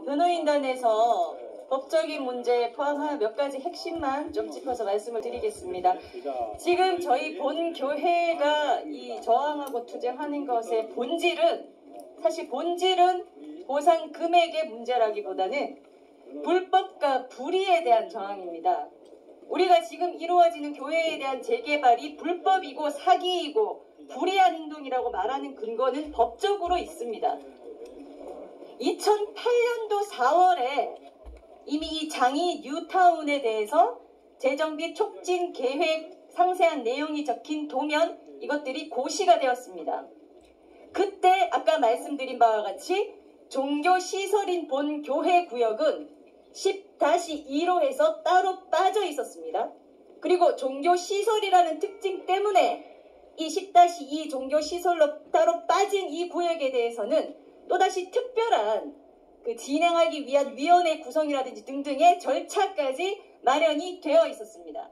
변호인단에서 법적인 문제에 포함한 몇 가지 핵심만 좀 짚어서 말씀을 드리겠습니다. 지금 저희 본 교회가 이 저항하고 투쟁하는 것의 사실 본질은 보상 금액의 문제라기보다는 불법과 불의에 대한 저항입니다. 우리가 지금 이루어지는 교회에 대한 재개발이 불법이고 사기이고 불의한 행동이라고 말하는 근거는 법적으로 있습니다. 2008년도 4월에 이미 이 장이 뉴타운에 대해서 재정비 촉진 계획 상세한 내용이 적힌 도면, 이것들이 고시가 되었습니다. 그때 아까 말씀드린 바와 같이 종교시설인 본 교회 구역은 10-2로 해서 따로 빠져 있었습니다. 그리고 종교시설이라는 특징 때문에 이 10-2 종교시설로 따로 빠진 이 구역에 대해서는 또다시 특별한 진행하기 위한 위원회 구성이라든지 등등의 절차까지 마련이 되어 있었습니다.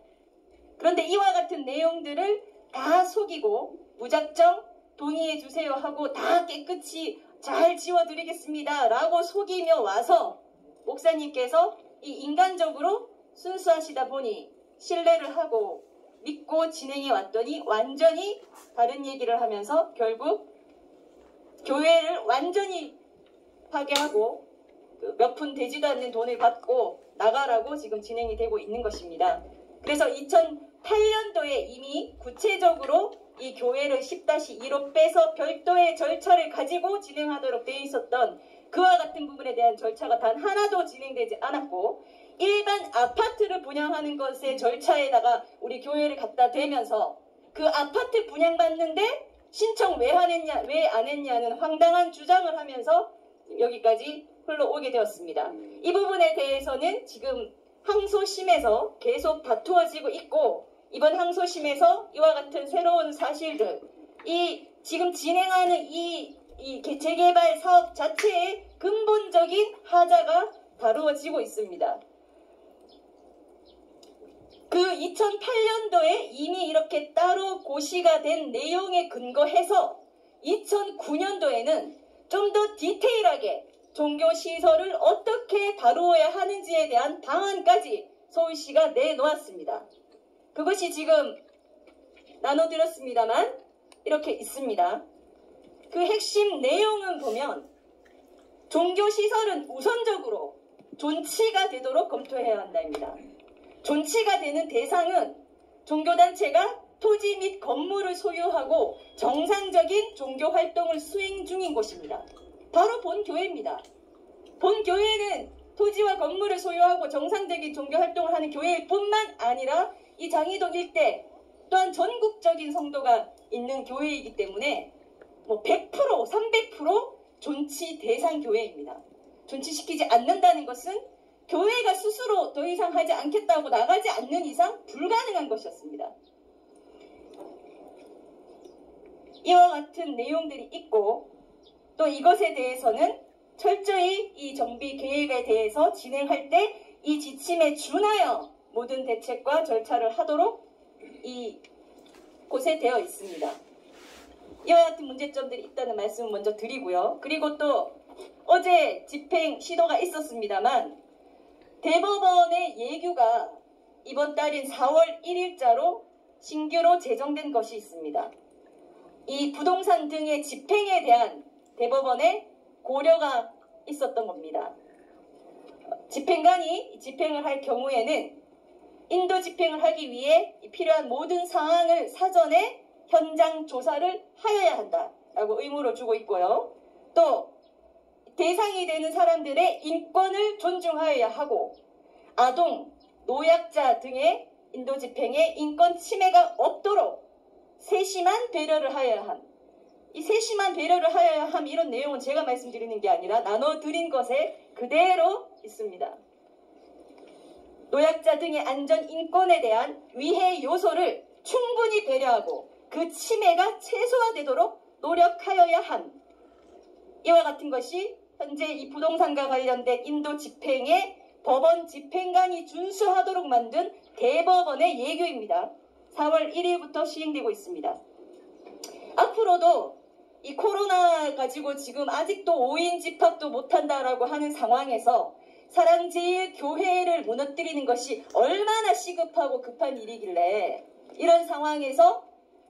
그런데 이와 같은 내용들을 다 속이고 무작정 동의해 주세요 하고 다 깨끗이 잘 지워드리겠습니다 라고 속이며 와서 목사님께서 이 인간적으로 순수하시다 보니 신뢰를 하고 믿고 진행해 왔더니 완전히 다른 얘기를 하면서 결국 교회를 완전히 파괴하고 몇 푼 되지도 않는 돈을 받고 나가라고 지금 진행이 되고 있는 것입니다. 그래서 2008년도에 이미 구체적으로 이 교회를 10-2로 빼서 별도의 절차를 가지고 진행하도록 되어 있었던 그와 같은 부분에 대한 절차가 단 하나도 진행되지 않았고, 일반 아파트를 분양하는 것의 절차에다가 우리 교회를 갖다 대면서 그 아파트 분양받는데 신청 왜 안 했냐는 황당한 주장을 하면서 여기까지 흘러오게 되었습니다. 이 부분에 대해서는 지금 항소심에서 계속 다투어지고 있고, 이번 항소심에서 이와 같은 새로운 사실들, 지금 진행하는 이 재개발 사업 자체의 근본적인 하자가 다루어지고 있습니다. 그 2008년도에 이미 이렇게 따로 고시가 된 내용에 근거해서 2009년도에는 좀 더 디테일하게 종교시설을 어떻게 다루어야 하는지에 대한 방안까지 서울시가 내놓았습니다. 그것이 지금 나눠드렸습니다만 이렇게 있습니다. 그 핵심 내용은 보면 종교시설은 우선적으로 존치가 되도록 검토해야 한다입니다. 존치가 되는 대상은 종교단체가 토지 및 건물을 소유하고 정상적인 종교활동을 수행 중인 곳입니다. 바로 본교회입니다. 본교회는 토지와 건물을 소유하고 정상적인 종교활동을 하는 교회일 뿐만 아니라 이 장이동 일대 또한 전국적인 성도가 있는 교회이기 때문에 100%, 300% 존치 대상 교회입니다. 존치시키지 않는다는 것은 교회가 스스로 더 이상 하지 않겠다고 나가지 않는 이상 불가능한 것이었습니다. 이와 같은 내용들이 있고, 또 이것에 대해서는 철저히 이 정비 계획에 대해서 진행할 때 이 지침에 준하여 모든 대책과 절차를 하도록 이 곳에 되어 있습니다. 이와 같은 문제점들이 있다는 말씀을 먼저 드리고요. 그리고 또 어제 집행 시도가 있었습니다만 대법원의 예규가 이번 달인 4월 1일자로 신규로 제정된 것이 있습니다. 이 부동산 등의 집행에 대한 대법원의 고려가 있었던 겁니다. 집행관이 집행을 할 경우에는 인도 집행을 하기 위해 필요한 모든 사항을 사전에 현장 조사를 하여야 한다라고 의무를 주고 있고요. 또 대상이 되는 사람들의 인권을 존중하여야 하고, 아동, 노약자 등의 인도 집행에 인권 침해가 없도록 세심한 배려를 하여야 함. 이 세심한 배려를 하여야 함, 이런 내용은 제가 말씀드리는 게 아니라 나눠드린 것에 그대로 있습니다. 노약자 등의 안전 인권에 대한 위해 요소를 충분히 배려하고 그 침해가 최소화되도록 노력하여야 함. 이와 같은 것이 현재 이 부동산과 관련된 인도 집행에 법원 집행관이 준수하도록 만든 대법원의 예규입니다. 4월 1일부터 시행되고 있습니다. 앞으로도 이 코로나 가지고 지금 아직도 5인 집합도 못한다라고 하는 상황에서 사랑제일교회를 무너뜨리는 것이 얼마나 시급하고 급한 일이길래 이런 상황에서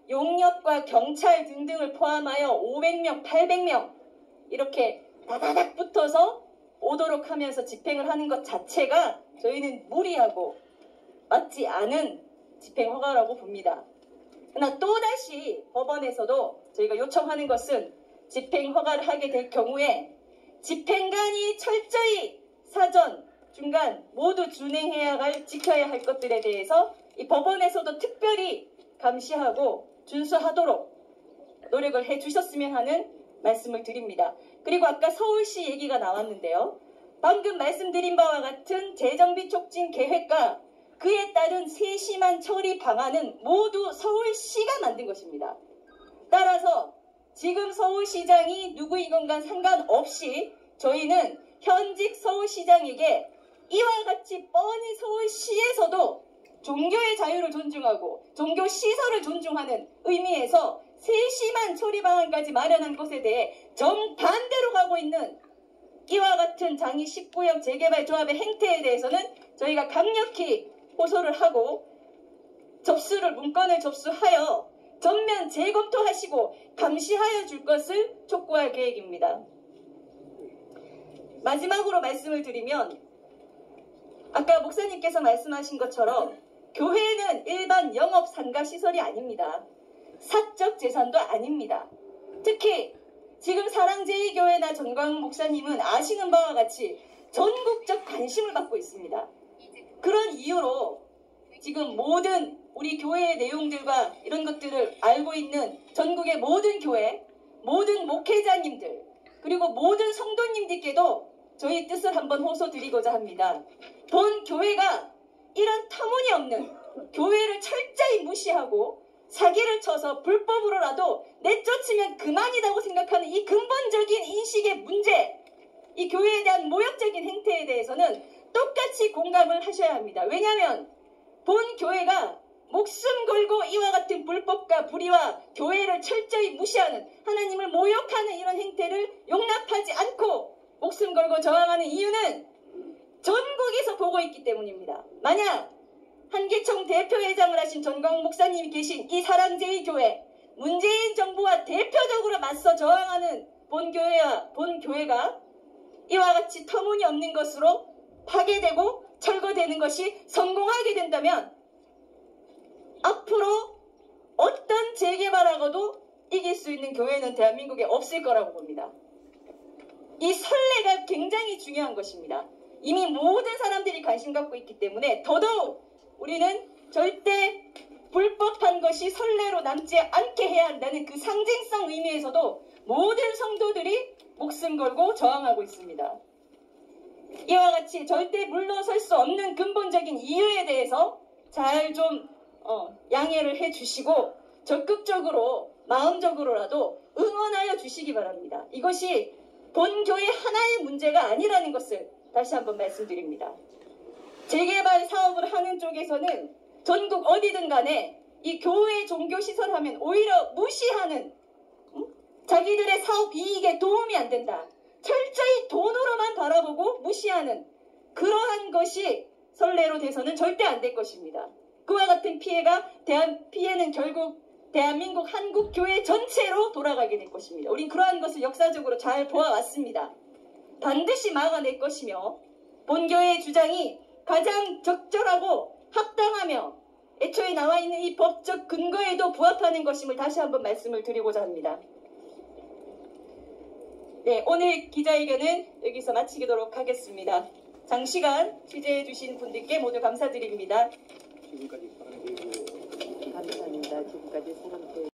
용역과 경찰 등등을 포함하여 500명, 800명 이렇게 다다닥 붙어서 오도록 하면서 집행을 하는 것 자체가 저희는 무리하고 맞지 않은 집행 허가라고 봅니다. 그러나 또다시 법원에서도 저희가 요청하는 것은 집행 허가를 하게 될 경우에 집행관이 철저히 사전, 중간 모두 지켜야 할 것들에 대해서 이 법원에서도 특별히 감시하고 준수하도록 노력을 해주셨으면 하는 말씀을 드립니다. 그리고 아까 서울시 얘기가 나왔는데요. 방금 말씀드린 바와 같은 재정비 촉진 계획과 그에 따른 세심한 처리 방안은 모두 서울시가 만든 것입니다. 따라서 지금 서울시장이 누구이건가 상관없이 저희는 현직 서울시장에게 이와 같이 뻔히 서울시에서도 종교의 자유를 존중하고 종교시설을 존중하는 의미에서 세심한 처리 방안까지 마련한 것에 대해 정반대로 가고 있는 이와 같은 장이 19형 재개발 조합의 행태에 대해서는 저희가 강력히 호소를 하고 문건을 접수하여 전면 재검토하시고 감시하여 줄 것을 촉구할 계획입니다. 마지막으로 말씀을 드리면 아까 목사님께서 말씀하신 것처럼 교회는 일반 영업 상가 시설이 아닙니다. 사적 재산도 아닙니다. 특히 지금 사랑제일교회나 전광훈 목사님은 아시는 바와 같이 전국적 관심을 받고 있습니다. 그런 이유로 지금 모든 우리 교회의 내용들과 이런 것들을 알고 있는 전국의 모든 교회, 모든 목회자님들, 그리고 모든 성도님들께도 저희 뜻을 한번 호소드리고자 합니다. 본 교회가 이런 터무니없는 교회를 철저히 무시하고 사기를 쳐서 불법으로라도 내쫓으면 그만이라고 생각하는 이 근본적인 인식의 문제, 이 교회에 대한 모욕적인 행태에 대해서는 똑같이 공감을 하셔야 합니다. 왜냐하면 본 교회가 목숨 걸고 이와 같은 불법과 불의와 교회를 철저히 무시하는 하나님을 모욕하는 이런 행태를 용납하지 않고 목숨 걸고 저항하는 이유는 전국에서 보고 있기 때문입니다. 만약 한기총 대표회장을 하신 전광훈 목사님이 계신 이 사랑제일교회, 문재인 정부와 대표적으로 맞서 저항하는 본 교회가 이와 같이 터무니없는 것으로 파괴되고 철거되는 것이 성공하게 된다면 앞으로 어떤 재개발하고도 이길 수 있는 교회는 대한민국에 없을 거라고 봅니다. 이 선례가 굉장히 중요한 것입니다. 이미 모든 사람들이 관심 갖고 있기 때문에 더더욱 우리는 절대 불법한 것이 선례로 남지 않게 해야 한다는 그 상징성 의미에서도 모든 성도들이 목숨 걸고 저항하고 있습니다. 이와 같이 절대 물러설 수 없는 근본적인 이유에 대해서 잘 좀 양해를 해주시고 적극적으로 마음적으로라도 응원하여 주시기 바랍니다. 이것이 본교회 하나의 문제가 아니라는 것을 다시 한번 말씀드립니다. 재개발 사업을 하는 쪽에서는 전국 어디든 간에 이 교회 종교시설 하면 오히려 무시하는, 자기들의 사업 이익에 도움이 안 된다, 철저히 돈으로만 바라보고 무시하는 그러한 것이 선례로 돼서는 절대 안 될 것입니다. 그와 같은 피해는 결국 대한민국 한국교회 전체로 돌아가게 될 것입니다. 우린 그러한 것을 역사적으로 잘 보아왔습니다. 반드시 막아낼 것이며 본교회의 주장이 가장 적절하고 합당하며 애초에 나와 있는 이 법적 근거에도 부합하는 것임을 다시 한번 말씀을 드리고자 합니다. 네, 오늘 기자회견은 여기서 마치도록 하겠습니다. 장시간 취재해 주신 분들께 모두 감사드립니다. 지금까지 감사합니다. 지금까지 사람들